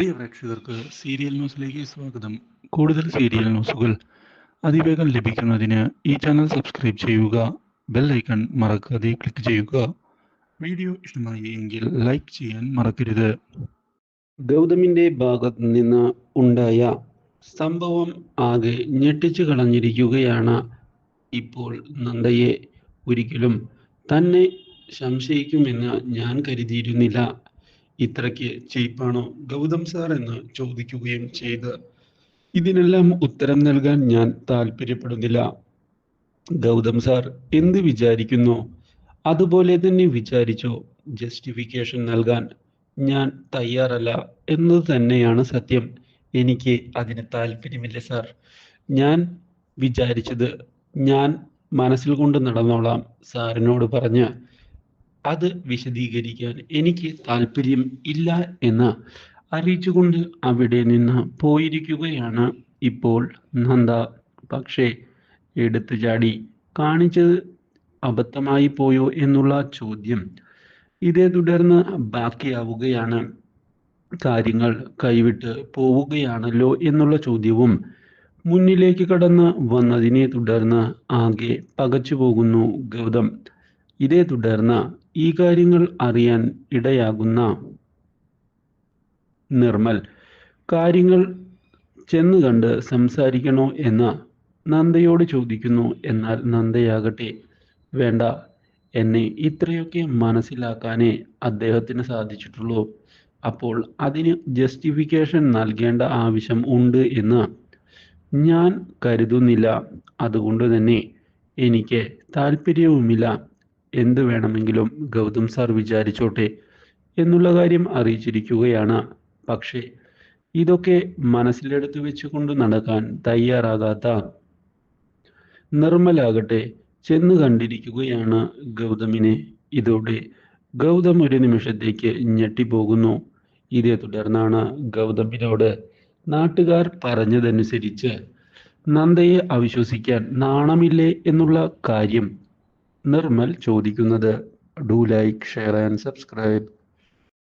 പ്രിയ പ്രേക്ഷകർക്ക് സീരിയൽ ന്യൂസിലേക്ക് സ്വാഗതം. കൂടുതൽ സീരിയൽ ന്യൂസുകൾ അതിവേഗം ലഭിക്കുന്നതിന് ഈ ചാനൽ സബ്സ്ക്രൈബ് ചെയ്യുക. ബെൽ ഐക്കൺ മറക്കാതെ ക്ലിക്ക് ചെയ്യുക. വീഡിയോ ഇഷ്ടമായി എങ്കിൽ ലൈക്ക് ചെയ്യാൻ മറക്കരുത്. ഗൗതമിന്റെ ഭാഗത്ത് നിന്ന് ഉണ്ടായ സംഭവം ആകെ ഞെട്ടിച്ചു കളഞ്ഞിരിക്കുകയാണ്. ഇപ്പോൾ നന്ദയെ ഒരിക്കലും തന്നെ സംശയിക്കുമെന്ന് ഞാൻ കരുതിയിരുന്നില്ല. ഇത്രയ്ക്ക് ചീപ്പാണോ ഗൗതം സാർ എന്ന് ചോദിക്കുകയും ചെയ്ത് ഇതിനെല്ലാം ഉത്തരം നൽകാൻ ഞാൻ താല്പര്യപ്പെടുന്നില്ല. ഗൗതം സാർ എന്ത് വിചാരിക്കുന്നു അതുപോലെ തന്നെ വിചാരിച്ചോ. ജസ്റ്റിഫിക്കേഷൻ നൽകാൻ ഞാൻ തയ്യാറല്ല എന്നത് തന്നെയാണ് സത്യം. എനിക്ക് അതിന് താല്പര്യമില്ല സാർ. ഞാൻ വിചാരിച്ചത് ഞാൻ മനസ്സിൽ കൊണ്ട് നടന്നോളാം. സാറിനോട് പറഞ്ഞ് അത് വിശദീകരിക്കാൻ എനിക്ക് താല്പര്യം ഇല്ല എന്ന് അറിയിച്ചുകൊണ്ട് അവിടെ നിന്ന് പോയിരിക്കുകയാണ് ഇപ്പോൾ നന്ദ. പക്ഷേ എടുത്തു ചാടി കാണിച്ചത് അബദ്ധമായി പോയോ എന്നുള്ള ചോദ്യം ഇതേ തുടർന്ന് ബാക്കിയാവുകയാണ്. കാര്യങ്ങൾ കൈവിട്ട് പോവുകയാണല്ലോ എന്നുള്ള ചോദ്യവും മുന്നിലേക്ക് കടന്ന് വന്നതിനെ തുടർന്ന് ആകെ പകച്ചു പോകുന്നു ഗൗതം. ഇതേ തുടർന്ന് ഈ കാര്യങ്ങൾ അറിയാൻ ഇടയാകുന്ന നിർമ്മൽ കാര്യങ്ങൾ ചെന്ന് കണ്ട് സംസാരിക്കണോ എന്ന് നന്ദയോട് ചോദിക്കുന്നു. എന്നാൽ നന്ദയാകട്ടെ വേണ്ട, എന്നെ ഇത്രയൊക്കെ മനസ്സിലാക്കാനേ അദ്ദേഹത്തിന് സാധിച്ചിട്ടുള്ളൂ. അപ്പോൾ അതിന് ജസ്റ്റിഫിക്കേഷൻ നൽകേണ്ട ആവശ്യം ഉണ്ട് എന്ന് ഞാൻ കരുതുന്നില്ല. അതുകൊണ്ട് തന്നെ എനിക്ക് താല്പര്യവുമില്ല. എന്ത് വേണമെങ്കിലും ഗൗതം സാർ വിചാരിച്ചോട്ടെ എന്നുള്ള കാര്യം അറിയിച്ചിരിക്കുകയാണ്. പക്ഷേ ഇതൊക്കെ മനസ്സിലെടുത്ത് വെച്ചുകൊണ്ട് നടക്കാൻ തയ്യാറാകാത്ത നിർമ്മലാകട്ടെ ചെന്ന് കണ്ടിരിക്കുകയാണ് ഗൗതമിനെ. ഇതോടെ ഗൗതം ഒരു നിമിഷത്തേക്ക് ഞെട്ടിപ്പോകുന്നു. ഇതേ തുടർന്നാണ് ഗൗതമിനോട് നാട്ടുകാർ പറഞ്ഞതനുസരിച്ച് നന്ദയെ അവിശ്വസിക്കാൻ നാണമില്ലേ എന്നുള്ള കാര്യം നിർമ്മൽ ചോദിക്കുന്നത്. Do like, share and subscribe.